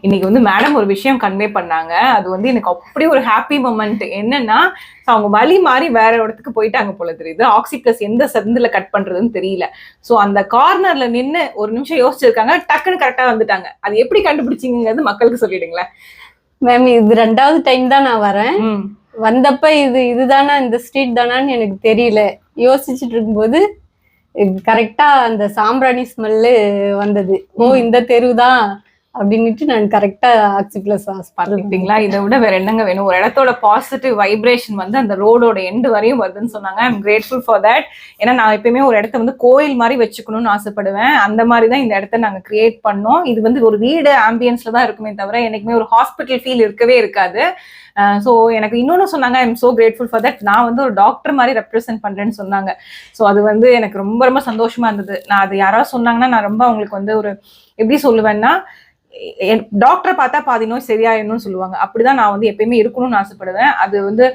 இன்னைக்கு வந்து மேடம் ஒரு விஷயம் கன்வே பண்ணாங்க. அது வந்து எனக்கு அப்படி ஒரு ஹாப்பி மொமெண்ட். என்னன்னா அவங்க வலி மாறி வேற இடத்துக்கு போயிட்டாங்க போல தெரியுது. ஆக்சி பிளஸ் எந்த சந்துல கட் பண்றதுன்னு தெரியல. சோ அந்த கார்னர்ல நின்னு ஒரு நிமிஷம் யோசிச்சிருக்காங்க. டக்குன்னு கரெக்டா வந்துட்டாங்க. அது எப்படி கண்டுபிடிச்சீங்கிறது மக்களுக்கு சொல்லிடுங்களேன். மேம் இது 2வது டைம் தான் நான் வரேன். வந்தப்ப இதுதானா இந்த ஸ்ட்ரீட் தானான்னு எனக்கு தெரியல. யோசிச்சுட்டு இருக்கும்போது கரெக்டா அந்த சாம்பிராணி ஸ்மெல்லு வந்தது. ஓ இந்த தெரு தான் அப்படின்னுட்டு நான் கரெக்டா ஆக்சி பிளஸ் பார்த்துக்கிட்டீங்களா? இதை விட வேற என்னங்க வேணும்? ஒரு இடத்தோட பாசிட்டிவ் வைப்ரேஷன் வந்து அந்த ரோடோட எண்டு வரையும் வருதுன்னு சொன்னாங்க. I am grateful for that. ஏன்னா நான் எப்பயுமே ஒரு இடத்த வந்து கோயில் மாதிரி வச்சுக்கணும்னு ஆசைப்படுவேன். அந்த மாதிரி தான் இந்த இடத்த நாங்கள் கிரியேட் பண்ணோம். இது வந்து ஒரு வீடு ஆம்பியன்ஸ்ல தான் இருக்குமே தவிர எனக்குமே ஒரு ஹாஸ்பிட்டல் ஃபீல் இருக்கவே இருக்காது. ஸோ எனக்கு இன்னொன்னு சொன்னாங்க, I am so grateful for that. நான் வந்து ஒரு டாக்டர் மாதிரி ரெப்ரசென்ட் பண்றேன்னு சொன்னாங்க. ஸோ அது வந்து எனக்கு ரொம்ப ரொம்ப சந்தோஷமா இருந்தது. நான் அது யாராவது சொன்னாங்கன்னா நான் ரொம்ப அவங்களுக்கு வந்து ஒரு எப்படி சொல்லுவேன்னா, டாக்டரை பார்த்தா பாதி நோய் சரியாயிடணும்னு சொல்லுவாங்க. அப்படிதான் நான் வந்து எப்பயுமே இருக்கணும்னு ஆசைப்படுவேன். அது வந்து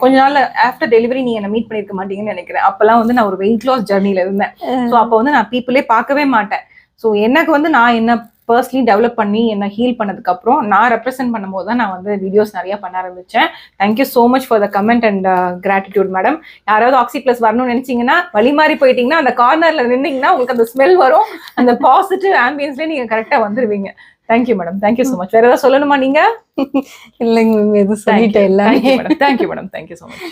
கொஞ்ச நாள் ஆஃப்டர் டெலிவரி நீங்க என்ன மீட் பண்ணிருக்க மாட்டீங்கன்னு நினைக்கிறேன். அப்பெல்லாம் வந்து நான் ஒரு வெயிட் லாஸ் ஜர்னில இருந்தேன். ஸோ அப்போ வந்து நான் பீப்புளே பார்க்கவே மாட்டேன். ஸோ எனக்கு வந்து நான் என்ன பர்சனலி டெவலப் பண்ணி என்ன ஹீல் பண்ணதுக்கு அப்புறம் நான் ரெப்ரசென்ட் பண்ணும்போது தான் நான் வந்து வீடியோஸ் நிறைய பண்ண ஆரம்பிச்சேன். Thank you so much for the comment and gratitude madam. யாராவது ஆக்சி பிளஸ் வரணும்னு நினைச்சீங்கன்னா வழி மாறி போயிட்டீங்கன்னா அந்த கார்னர்ல நின்னீங்கன்னா உங்களுக்கு அந்த ஸ்மெல் வரும். அந்த பாசிட்டிவ் ஆம்பியன்ஸ்ல நீங்க கரெக்டா வந்துருவீங்க. Thank you madam. Thank you so much. வேற ஏதாவது சொல்லணுமா நீங்க? இல்லைங்க மேம், எதுவும் சொல்லிட்டேன். Thank you madam. Thank you madam. Thank you so much.